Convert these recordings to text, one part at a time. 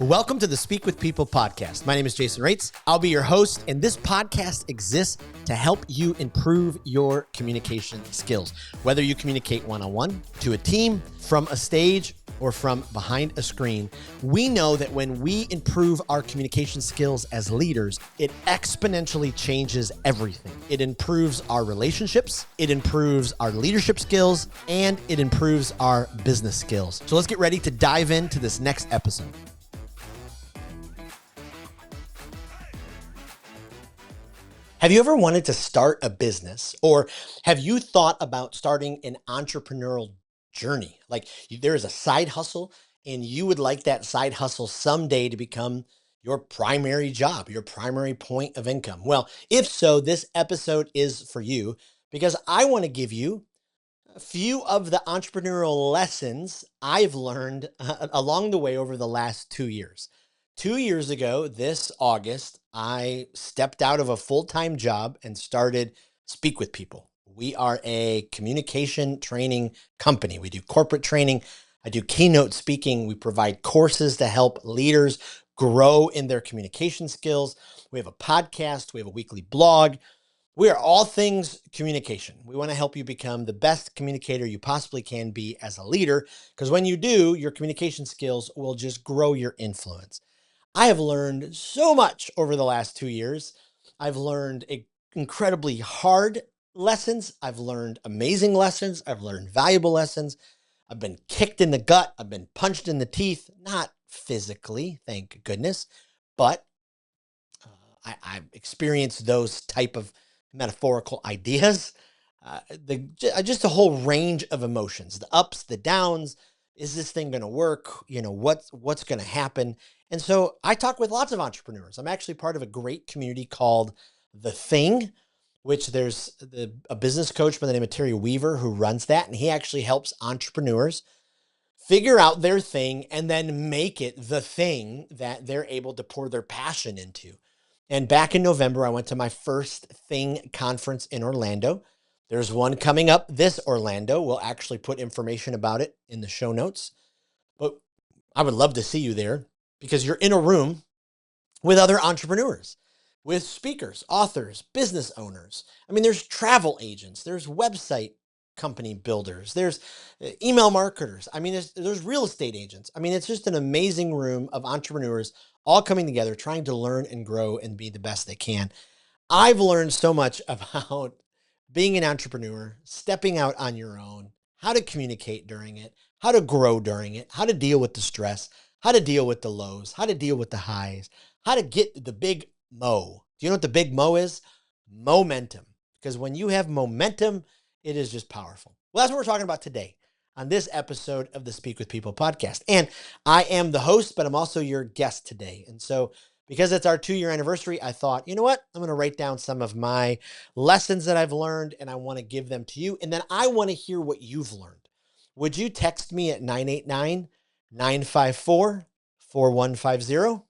Welcome to the Speak with People podcast. My name is Jason Raitz. I'll be your host, and this podcast exists to help you improve your communication skills. Whether you communicate one-on-one, to a team, from a stage, or from behind a screen, we know that when we improve our communication skills as leaders, it exponentially changes everything. It improves our relationships, it improves our leadership skills, and it improves our business skills. So let's get ready to dive into this next episode. Have you ever wanted to start a business, or have you thought about starting an entrepreneurial journey? Like there is a side hustle and you would like that side hustle someday to become your primary job, your primary point of income. Well, if so, this episode is for you because I want to give you a few of the entrepreneurial lessons I've learned along the way over the last 2 years. 2 years ago, this August, I stepped out of a full-time job and started Speak with People. We are a communication training company. We do corporate training. I do keynote speaking. We provide courses to help leaders grow in their communication skills. We have a podcast. We have a weekly blog. We are all things communication. We want to help you become the best communicator you possibly can be as a leader, because when you do, your communication skills will just grow your influence. I have learned so much over the last 2 years. I've learned incredibly hard lessons. I've learned amazing lessons. I've learned valuable lessons. I've been kicked in the gut. I've been punched in the teeth, not physically, thank goodness, but I've experienced those type of metaphorical ideas, just a whole range of emotions, the ups, the downs. Is this thing going to work? What's going to happen? And so I talk with lots of entrepreneurs. I'm actually part of a great community called The Thing, which there's a business coach by the name of Terry Weaver who runs that. And he actually helps entrepreneurs figure out their thing and then make it the thing that they're able to pour their passion into. And back in November, I went to my first Thing conference in Orlando. There's one coming up this Orlando. We'll actually put information about it in the show notes. But I would love to see you there because you're in a room with other entrepreneurs, with speakers, authors, business owners. I mean, there's travel agents, there's website company builders, there's email marketers. I mean, there's real estate agents. I mean, it's just an amazing room of entrepreneurs all coming together, trying to learn and grow and be the best they can. I've learned so much about being an entrepreneur, stepping out on your own, how to communicate during it, how to grow during it, how to deal with the stress, how to deal with the lows, how to deal with the highs, how to get the big mo. Do you know what the big mo is? Momentum. Because when you have momentum, it is just powerful. Well, that's what we're talking about today on this episode of the Speak with People podcast. And I am the host, but I'm also your guest today. And so because it's our 2-year anniversary, I thought, you know what? I'm going to write down some of my lessons that I've learned and I want to give them to you. And then I want to hear what you've learned. Would you text me at 989-954-4150? Let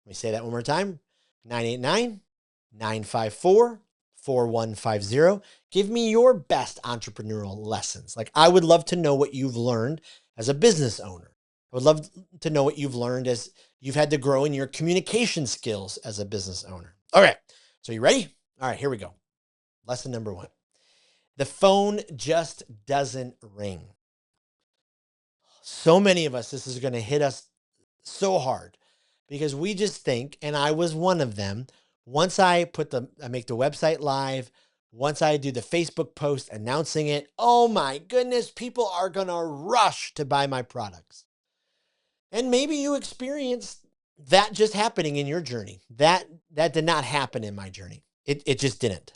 me say that one more time. 989-954-4150. Give me your best entrepreneurial lessons. Like, I would love to know what you've learned as a business owner. I would love to know what you've learned as you've had to grow in your communication skills as a business owner. All right. So you ready? All right, here we go. Lesson number 1. The phone just doesn't ring. So many of us, this is going to hit us so hard because we just think, and I was one of them, once I make the website live, once I do the Facebook post announcing it, oh my goodness, people are going to rush to buy my products. And maybe you experienced that just happening in your journey. That did not happen in my journey. It just didn't.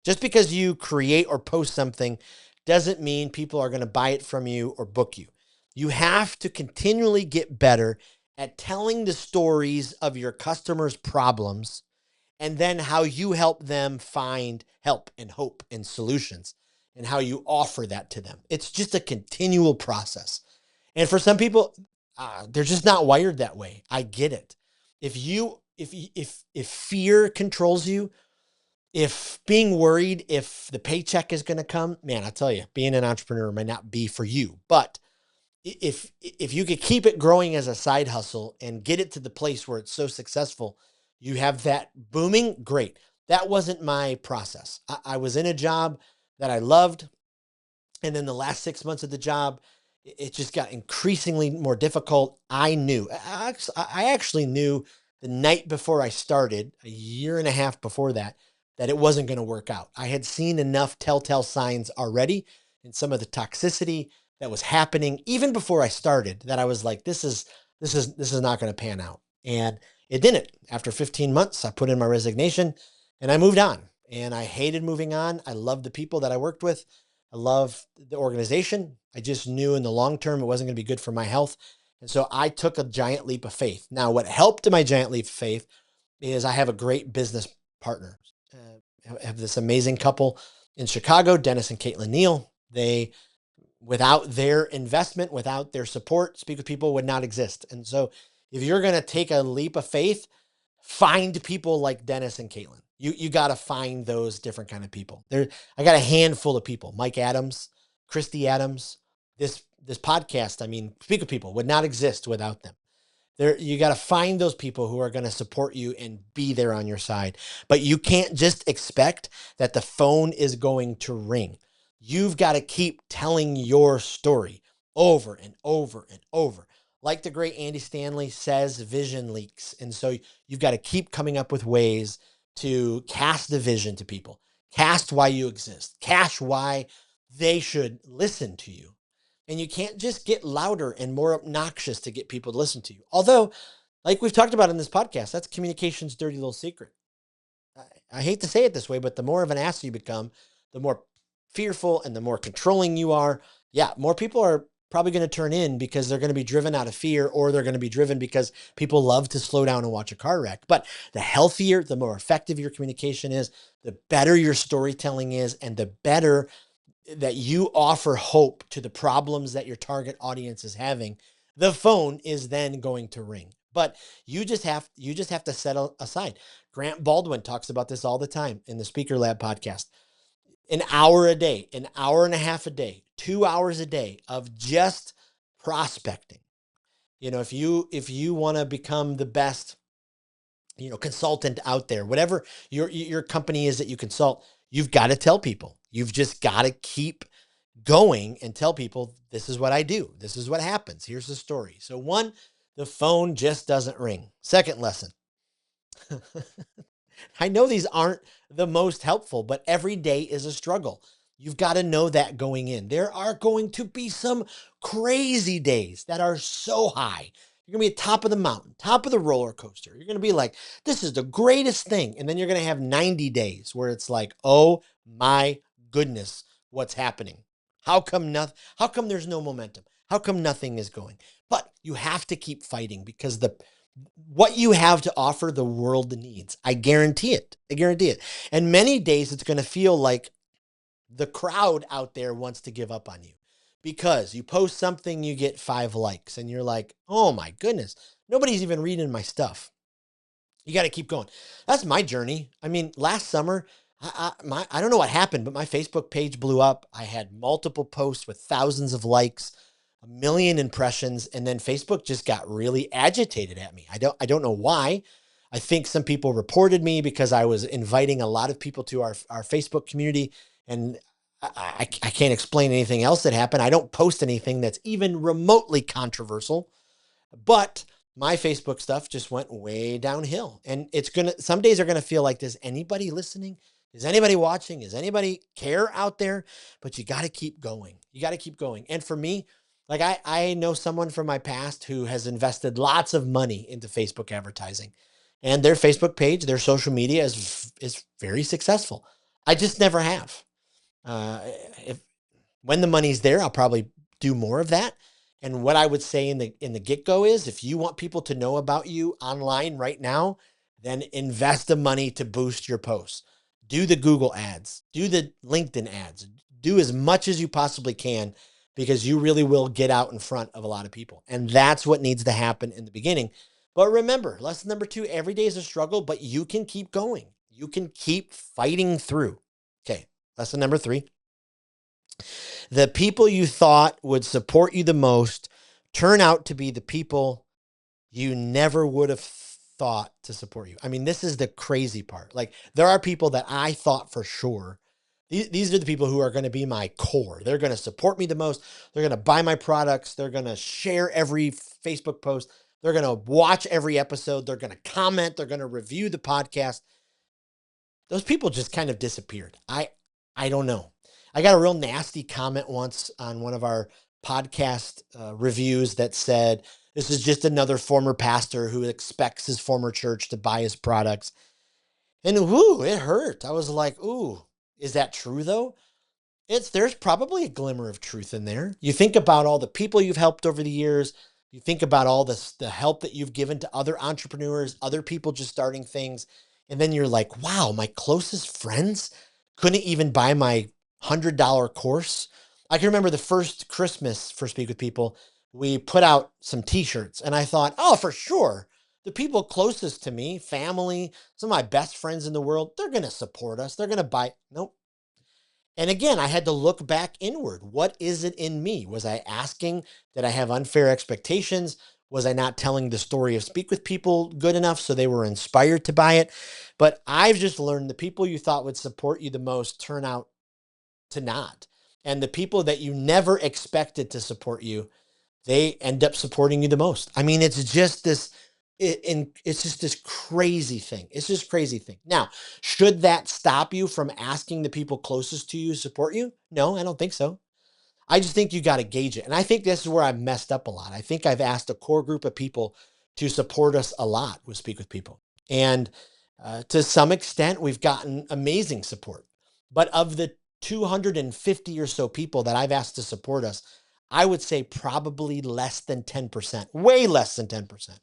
Just because you create or post something doesn't mean people are going to buy it from you or book you. You have to continually get better at telling the stories of your customers' problems and then how you help them find help and hope and solutions and how you offer that to them. It's just a continual process. And for some people, they're just not wired that way. I get it. If fear controls you, if being worried if the paycheck is going to come, man, I tell you, being an entrepreneur might not be for you. But If you could keep it growing as a side hustle and get it to the place where it's so successful, you have that booming, great. That wasn't my process. I was in a job that I loved. And then the last 6 months of the job, it just got increasingly more difficult. I actually knew the night before I started, a year and a half before that, that it wasn't going to work out. I had seen enough telltale signs already in some of the toxicity that was happening even before I started, that I was like, this is not going to pan out. And it didn't. After 15 months, I put in my resignation and I moved on. And I hated moving on. I loved the people that I worked with. I love the organization. I just knew in the long term it wasn't going to be good for my health. And so I took a giant leap of faith. Now, what helped in my giant leap of faith is I have a great business partner. I have this amazing couple in Chicago, Dennis and Caitlin Neal. Without their investment, without their support, Speak With People would not exist. And so if you're going to take a leap of faith, find people like Dennis and Caitlin. You got to find those different kind of people. I got a handful of people. Mike Adams, Christy Adams. This podcast, I mean, Speak With People would not exist without them. You got to find those people who are going to support you and be there on your side. But you can't just expect that the phone is going to ring. You've got to keep telling your story over and over and over. Like the great Andy Stanley says, vision leaks. And so you've got to keep coming up with ways to cast the vision to people, cast why you exist, cast why they should listen to you. And you can't just get louder and more obnoxious to get people to listen to you. Although, like we've talked about in this podcast, that's communication's dirty little secret. I hate to say it this way, but the more of an ass you become, the more fearful and the more controlling you are. Yeah, more people are probably going to turn in because they're going to be driven out of fear, or they're going to be driven because people love to slow down and watch a car wreck. But the healthier, the more effective your communication is, the better your storytelling is, and the better that you offer hope to the problems that your target audience is having, the phone is then going to ring. But you just have to set aside. Grant Baldwin talks about this all the time in the Speaker Lab podcast. An hour a day, an hour and a half a day, 2 hours a day of just prospecting. If you want to become the best, consultant out there, whatever your company is that you consult, you've got to tell people. You've just got to keep going and tell people, this is what I do. This is what happens. Here's the story. So one, the phone just doesn't ring. Second lesson. I know these aren't the most helpful, but every day is a struggle. You've got to know that going in. There are going to be some crazy days that are so high. You're going to be at top of the mountain, top of the roller coaster. You're going to be like, this is the greatest thing. And then you're going to have 90 days where it's like, oh my goodness, what's happening? How come there's no momentum? How come nothing is going? But you have to keep fighting, because what you have to offer, the world needs. I guarantee it. And many days it's going to feel like the crowd out there wants to give up on you, because you post something, you get 5 likes, and you're like, oh my goodness, nobody's even reading my stuff. You got to keep going. That's my journey. I mean, last summer, I don't know what happened, but my Facebook page blew up. I had multiple posts with thousands of likes, 1 million impressions, and then Facebook just got really agitated at me. I don't know why. I think some people reported me because I was inviting a lot of people to our Facebook community, and I can't explain anything else that happened. I don't post anything that's even remotely controversial, but my Facebook stuff just went way downhill. And some days are going to feel like, does anybody listening? Is anybody watching? Is anybody care out there? But you got to keep going. And for me, like I know someone from my past who has invested lots of money into Facebook advertising, and their Facebook page, their social media is very successful. I just never have. If When the money's there, I'll probably do more of that. And what I would say in the get-go is, if you want people to know about you online right now, then invest the money to boost your posts. Do the Google ads, do the LinkedIn ads, do as much as you possibly can, because you really will get out in front of a lot of people. And that's what needs to happen in the beginning. But remember, lesson number 2, every day is a struggle, but you can keep going. You can keep fighting through. Okay, lesson number 3. The people you thought would support you the most turn out to be the people you never would have thought to support you. I mean, this is the crazy part. Like, there are people that I thought for sure, these are the people who are going to be my core. They're going to support me the most. They're going to buy my products. They're going to share every Facebook post. They're going to watch every episode. They're going to comment. They're going to review the podcast. Those people just kind of disappeared. I don't know. I got a real nasty comment once on one of our podcast reviews that said, this is just another former pastor who expects his former church to buy his products. And whoo, it hurt. I was like, ooh, is that true though? There's probably a glimmer of truth in there. You think about all the people you've helped over the years. You think about all the help that you've given to other entrepreneurs, other people just starting things. And then you're like, wow, my closest friends couldn't even buy my $100 course. I can remember the first Christmas for Speak with People, we put out some t-shirts and I thought, oh, for sure. The people closest to me, family, some of my best friends in the world, they're going to support us. They're going to buy. Nope. And again, I had to look back inward. What is it in me? Was I asking? Did I have unfair expectations? Was I not telling the story of Speak with People good enough so they were inspired to buy it? But I've just learned the people you thought would support you the most turn out to not. And the people that you never expected to support you, they end up supporting you the most. I mean, it's just this it's just this crazy thing. It's just crazy thing. Now, should that stop you from asking the people closest to you to support you? No, I don't think so. I just think you got to gauge it. And I think this is where I've messed up a lot. I think I've asked a core group of people to support us a lot with Speak with People. And to some extent, we've gotten amazing support. But of the 250 or so people that I've asked to support us, I would say probably less than 10%, way less than 10%,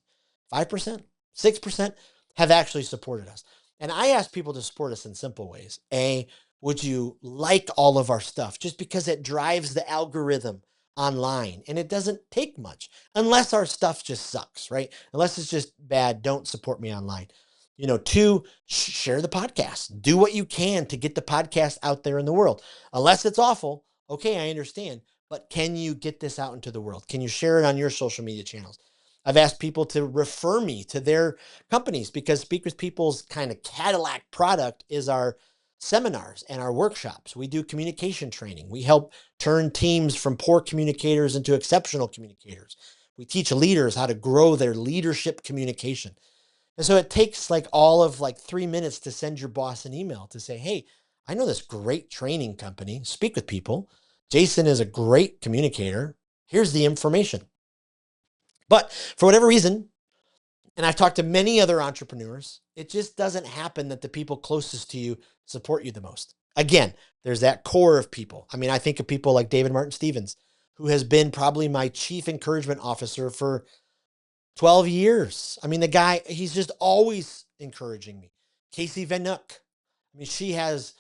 5%, 6% have actually supported us. And I ask people to support us in simple ways. Would you like all of our stuff? Just because it drives the algorithm online and it doesn't take much unless our stuff just sucks, right? Unless it's just bad, don't support me online. Two, share the podcast. Do what you can to get the podcast out there in the world. Unless it's awful, okay, I understand. But can you get this out into the world? Can you share it on your social media channels? I've asked people to refer me to their companies because Speak with People's kind of Cadillac product is our seminars and our workshops. We do communication training. We help turn teams from poor communicators into exceptional communicators. We teach leaders how to grow their leadership communication. And so it takes like all of like 3 minutes to send your boss an email to say, hey, I know this great training company, Speak with People. Jason is a great communicator. Here's the information. But for whatever reason, and I've talked to many other entrepreneurs, it just doesn't happen that the people closest to you support you the most. Again, there's that core of people. I mean, I think of people like David Martin Stevens, who has been probably my chief encouragement officer for 12 years. I mean, the guy, he's just always encouraging me. Casey Van Nook. I mean, she has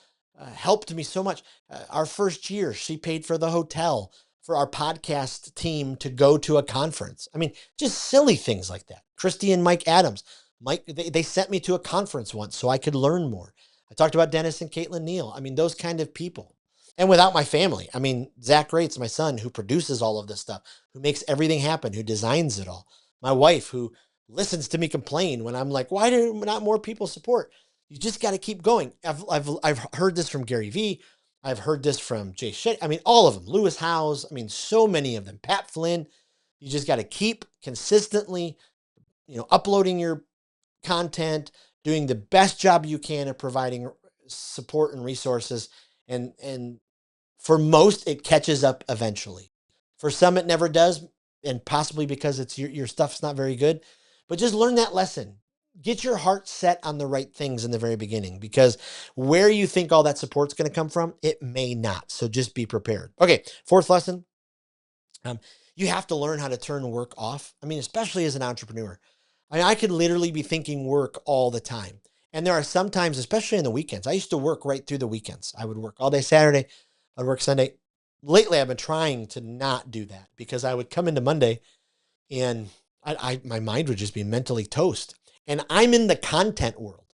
helped me so much. Our first year, she paid for the hotel for our podcast team to go to a conference. I mean, just silly things like that. Christy and Mike Adams. Mike, they sent me to a conference once so I could learn more. I talked about Dennis and Caitlin Neal. I mean, those kind of people. And without my family, I mean, Zach Raitz, my son, who produces all of this stuff, who makes everything happen, who designs it all. My wife, who listens to me complain when I'm like, why do not more people support? You just got to keep going. I've heard this from Gary Vee. I've heard this from Jay Shetty. I mean, all of them. Lewis Howes. I mean, so many of them. Pat Flynn. You just got to keep consistently, uploading your content, doing the best job you can of providing support and resources. And for most, it catches up eventually. For some, it never does, and possibly because it's your stuff's not very good. But just learn that lesson. Get your heart set on the right things in the very beginning, because where you think all that support's going to come from, it may not. So just be prepared. Okay, fourth lesson. You have to learn how to turn work off. I mean, especially as an entrepreneur. I could literally be thinking work all the time. And there are some times, especially in the weekends, I used to work right through the weekends. I would work all day Saturday. I'd work Sunday. Lately, I've been trying to not do that because I would come into Monday and my mind would just be mentally toast. And I'm in the content world.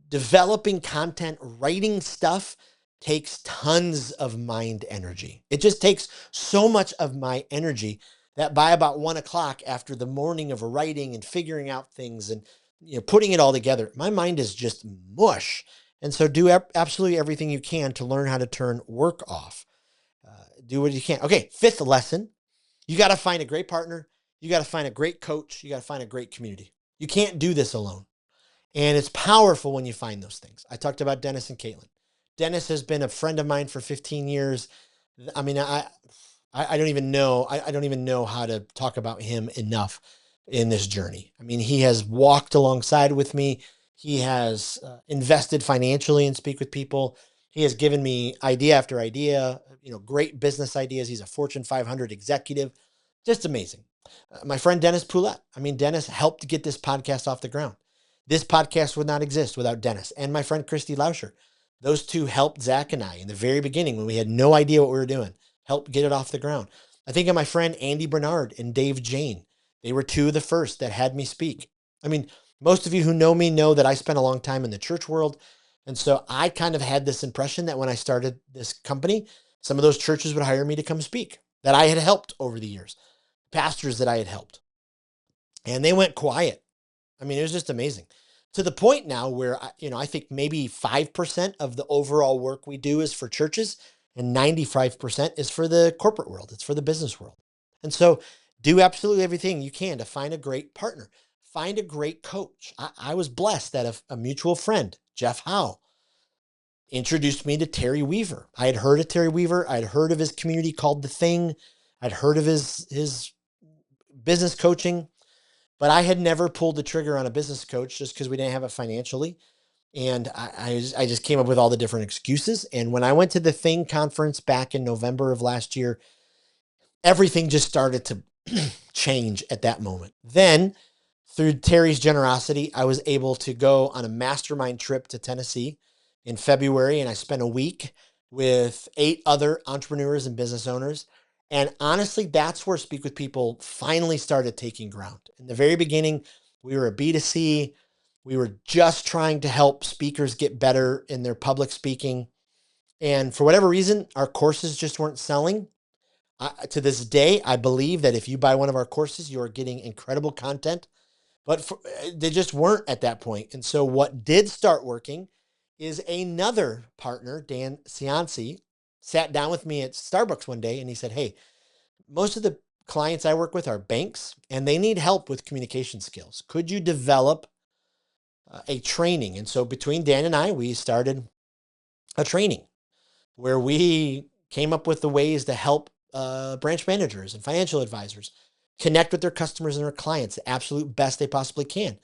Developing content, writing stuff takes tons of mind energy. It just takes so much of my energy that by about 1 o'clock, after the morning of writing and figuring out things and putting it all together, my mind is just mush. And so do absolutely everything you can to learn how to turn work off. Do what you can. Okay, fifth lesson: you got to find a great partner. You got to find a great coach. You got to find a great community. You can't do this alone. And it's powerful when you find those things. I talked about Dennis and Caitlin. Dennis has been a friend of mine for 15 years. I mean, I don't even know. I don't even know how to talk about him enough in this journey. I mean, he has walked alongside with me. He has invested financially and speak with people. He has given me idea after idea, great business ideas. He's a Fortune 500 executive. Just amazing. My friend Dennis Poulette. I mean, Dennis helped get this podcast off the ground. This podcast would not exist without Dennis and my friend Christy Lauscher. Those two helped Zach and I in the very beginning when we had no idea what we were doing, helped get it off the ground. I think of my friend Andy Bernard and Dave Jane. They were two of the first that had me speak. I mean, most of you who know me know that I spent a long time in the church world. And so I kind of had this impression that when I started this company, some of those churches would hire me to come speak, that I had helped over the years, pastors that I had helped. And they went quiet. I mean, it was just amazing, to the point now where, I think maybe 5% of the overall work we do is for churches and 95% is for the corporate world. It's for the business world. And so do absolutely everything you can to find a great partner, find a great coach. I was blessed that a mutual friend, Jeff Howe, introduced me to Terry Weaver. I had heard of Terry Weaver. I'd heard of his community called The Thing. I'd heard of his business coaching. But I had never pulled the trigger on a business coach just because we didn't have it financially. And I just came up with all the different excuses. And when I went to the Thing conference back in November of last year, everything just started to change at that moment. Then, through Terry's generosity, I was able to go on a mastermind trip to Tennessee in February. And I spent a week with 8 other entrepreneurs and business owners. And honestly, that's where Speak with People finally started taking ground. In the very beginning, we were a B2C. We were just trying to help speakers get better in their public speaking. And for whatever reason, our courses just weren't selling. To this day, I believe that if you buy one of our courses, you are getting incredible content, but they just weren't at that point. And so what did start working is another partner, Dan Cianci, sat down with me at Starbucks one day and he said, "Hey, most of the clients I work with are banks and they need help with communication skills. Could you develop a training?" And so between Dan and I, we started a training where we came up with the ways to help branch managers and financial advisors connect with their customers and their clients the absolute best they possibly can.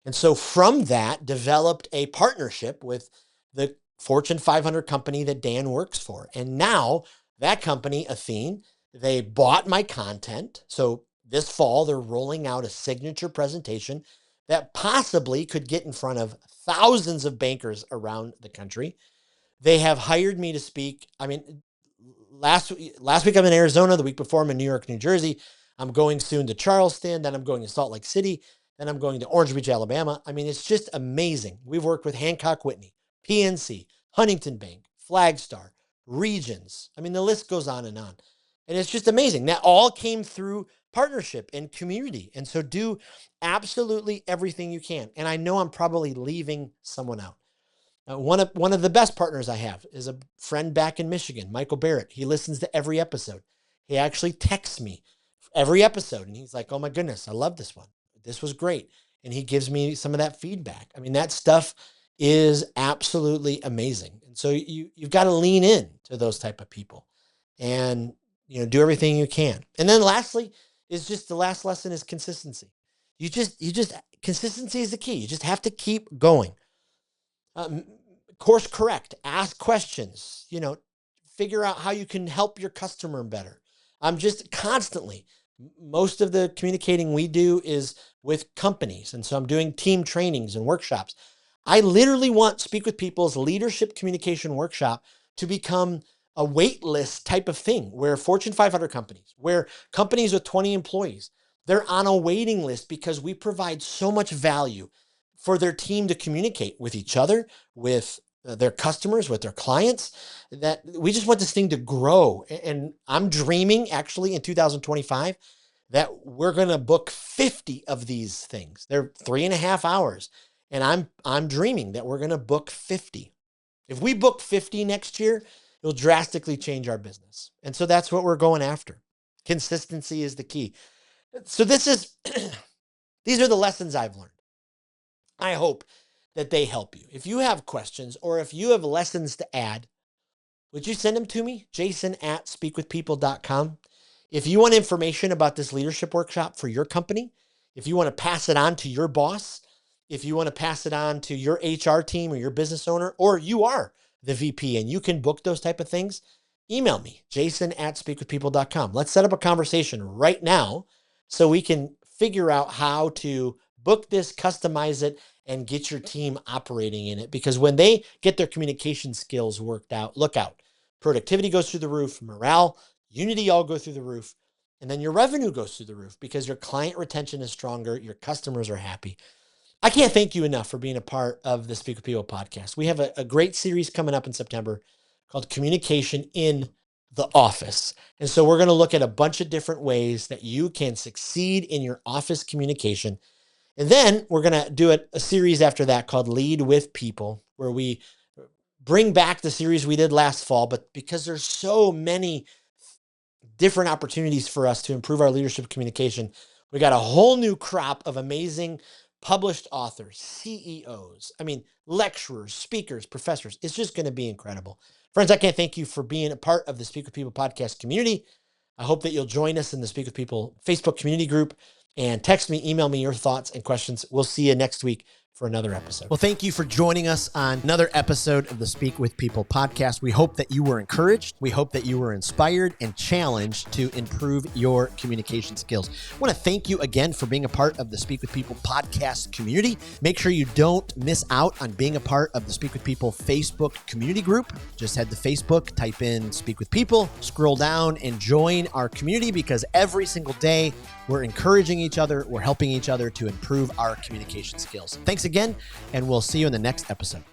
And so from that, developed a partnership with the Fortune 500 company that Dan works for. And now that company, Athene, they bought my content. So this fall, they're rolling out a signature presentation that possibly could get in front of thousands of bankers around the country. They have hired me to speak. I mean, last week I'm in Arizona. The week before I'm in New York, New Jersey. I'm going soon to Charleston. Then I'm going to Salt Lake City. Then I'm going to Orange Beach, Alabama. I mean, it's just amazing. We've worked with Hancock Whitney, PNC, Huntington Bank, Flagstar, Regions. I mean, the list goes on and on. And it's just amazing. That all came through partnership and community. And so do absolutely everything you can. And I know I'm probably leaving someone out. One of the best partners I have is a friend back in Michigan, Michael Barrett. He listens to every episode. He actually texts me every episode, and he's like, "Oh my goodness, I love this one. This was great." And he gives me some of that feedback. I mean, that stuff is absolutely amazing. And so you've got to lean in to those type of people, and do everything you can. And then lastly is just the last lesson is consistency. You just consistency is the key. You just have to keep going. Course correct, ask questions, figure out how you can help your customer better. I'm just constantly, most of the communicating we do is with companies. And so I'm doing team trainings and workshops. I literally want Speak with People's leadership communication workshop to become a wait list type of thing where Fortune 500 companies, where companies with 20 employees, they're on a waiting list because we provide so much value for their team to communicate with each other, with their customers, with their clients, that we just want this thing to grow. And I'm dreaming actually in 2025 that we're going to book 50 of these things. They're 3.5 hours. And I'm dreaming that we're going to book 50. If we book 50 next year, it'll drastically change our business. And so that's what we're going after. Consistency is the key. So these are the lessons I've learned. I hope that they help you. If you have questions or if you have lessons to add, would you send them to me? Jason@speakwithpeople.com. If you want information about this leadership workshop for your company, if you want to pass it on to your boss, if you want to pass it on to your HR team or your business owner, or you are the VP and you can book those type of things, email me, Jason@speakwithpeople.com. Let's set up a conversation right now so we can figure out how to book this, customize it, and get your team operating in it. Because when they get their communication skills worked out, look out. Productivity goes through the roof, morale, unity all go through the roof, and then your revenue goes through the roof because your client retention is stronger, your customers are happy. I can't thank you enough for being a part of the Speak with People podcast. We have a great series coming up in September called Communication in the Office. And so we're going to look at a bunch of different ways that you can succeed in your office communication. And then we're going to do a series after that called Lead with People, where we bring back the series we did last fall, but because there's so many different opportunities for us to improve our leadership communication, we got a whole new crop of amazing published authors, CEOs, lecturers, speakers, professors. It's just going to be incredible. Friends, I can't thank you for being a part of the Speak with People podcast community. I hope that you'll join us in the Speak with People Facebook community group and text me, email me your thoughts and questions. We'll see you next week for another episode. Well, thank you for joining us on another episode of the Speak with People podcast. We hope that you were encouraged. We hope that you were inspired and challenged to improve your communication skills. I want to thank you again for being a part of the Speak with People podcast community. Make sure you don't miss out on being a part of the Speak with People Facebook community group. Just head to Facebook, type in Speak with People, scroll down and join our community, because every single day we're encouraging each other, we're helping each other to improve our communication skills. Thanks again, and we'll see you in the next episode.